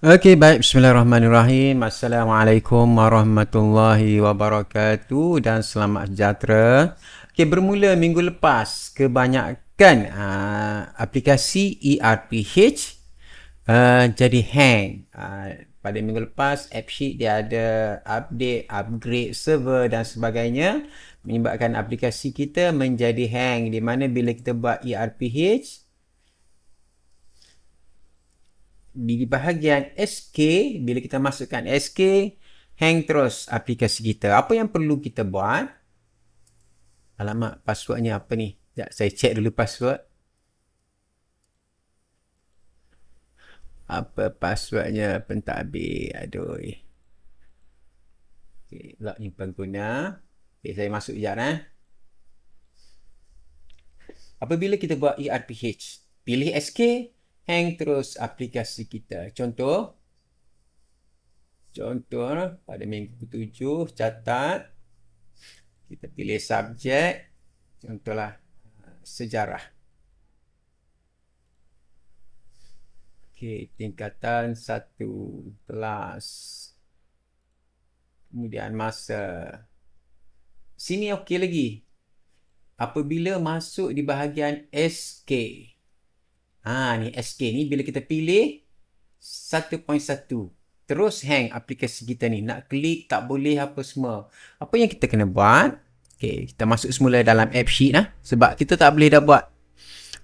Okey, baik. Bismillahirrahmanirrahim. Assalamualaikum warahmatullahi wabarakatuh dan selamat sejahtera. Okey, bermula minggu lepas, kebanyakan aplikasi ERPH jadi hang. Pada minggu lepas, AppSheet dia ada update, upgrade server dan sebagainya, menyebabkan aplikasi kita menjadi hang, di mana bila kita buat ERPH, di bahagian SK, bila kita masukkan SK, hang terus aplikasi kita. Apa yang perlu kita buat? Alamak, passwordnya apa ni? Sekejap, saya check dulu password. Apa passwordnya? Pentadbir. Aduh. Okay, login pengguna. Okay, saya masuk sekejap. Apabila kita buat ERPH, pilih SK, hang terus aplikasi kita. Contoh pada minggu ke-7, catat. Kita pilih subjek. Contohlah sejarah. Okey, tingkatan 1, kelas. Kemudian masa. Sini okey lagi. Apabila masuk di bahagian SK. Ni SK ni bila kita pilih 1.1. Terus hang aplikasi kita ni. Nak klik tak boleh apa semua. Apa yang kita kena buat? Okay, kita masuk semula dalam AppSheet sebab kita tak boleh dah buat.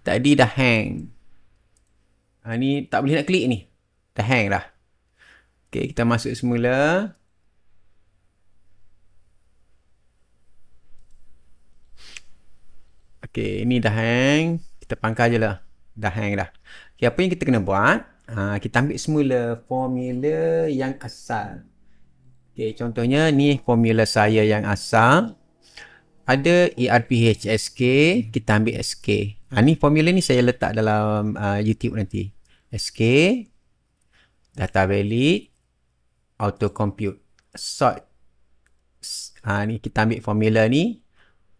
Tadi dah hang. Ni tak boleh nak klik ni. Dah hang dah. Okay, kita masuk semula. Okay, ni dah hang. Kita pangkal je lah. Dah hang dah. Okay, apa yang kita kena buat? Kita ambil semula formula yang asal. Okay, contohnya ni formula saya yang asal. Ada ERPHSK, kita ambil SK. Ni formula ni saya letak dalam YouTube nanti. SK, data valid, auto compute, sort. Ni kita ambil formula ni.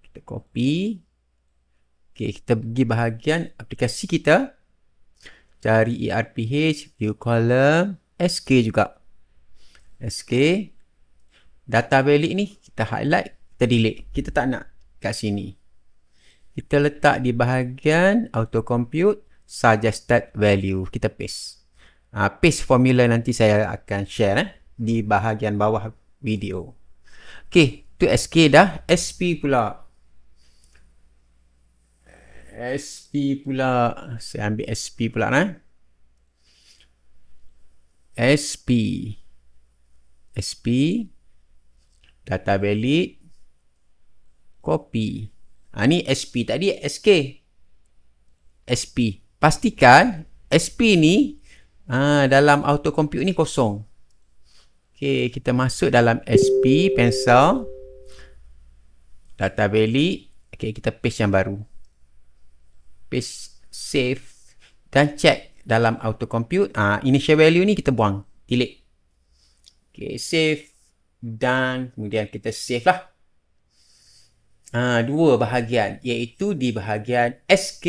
Kita copy. Okay, kita pergi bahagian aplikasi kita. Cari ERPH, view column, SK juga. SK. Data valid ni kita highlight, kita delete. Kita tak nak kat sini. Kita letak di bahagian auto compute, suggested value. Kita paste. Paste formula nanti saya akan share di bahagian bawah video. Okay, tu SK dah. SP pula. Saya ambil SP pula SP data valid, copy. Ni SP tadi, SK. SP. Pastikan SP ni dalam auto compute ni kosong. Okay, kita masuk dalam SP, pencil, data valid. Okay, kita paste yang baru. Paste, save dan check dalam auto compute. Initial value ni kita buang, delete. Okay, save dan kemudian kita save lah. Dua bahagian, iaitu di bahagian SK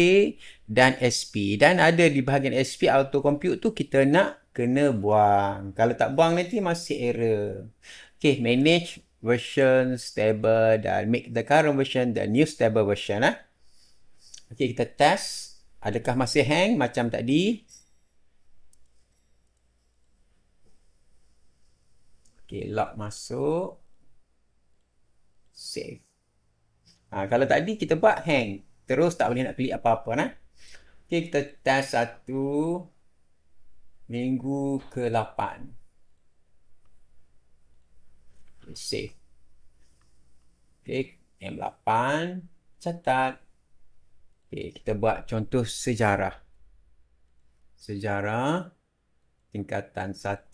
dan SP. Dan ada di bahagian SP auto compute tu kita nak kena buang. Kalau tak buang nanti masih error. Okay, manage version stable dan make the current version the new stable version. Okay, kita test. Adakah masih hang macam tadi? Okay, lock masuk. Save. Kalau tadi kita buat hang. Terus tak boleh nak klik apa-apa. Okay, kita test 1 minggu ke-8. Okay, save. Okay, M8. Catat. Okay, kita buat contoh sejarah. Sejarah. Tingkatan 1.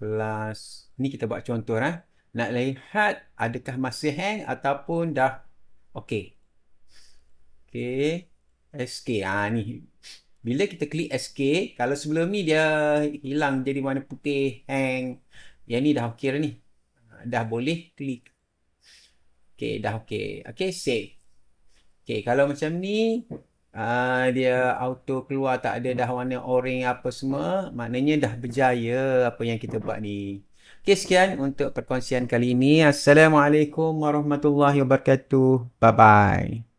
Kelas. Ni kita buat contoh. Nak lihat adakah masih hang ataupun dah okey. Okey. SK. Ni. Bila kita klik SK, kalau sebelum ni dia hilang jadi warna putih, hang. Yang ni dah okey dah ni. Dah boleh klik. Okey, dah okey. Okey, save. Okey, kalau macam ni, Dia auto keluar, tak ada dah warna orange apa semua, maknanya dah berjaya apa yang kita buat ni. Okey, sekian untuk perkongsian kali ini. Assalamualaikum warahmatullahi wabarakatuh. Bye bye.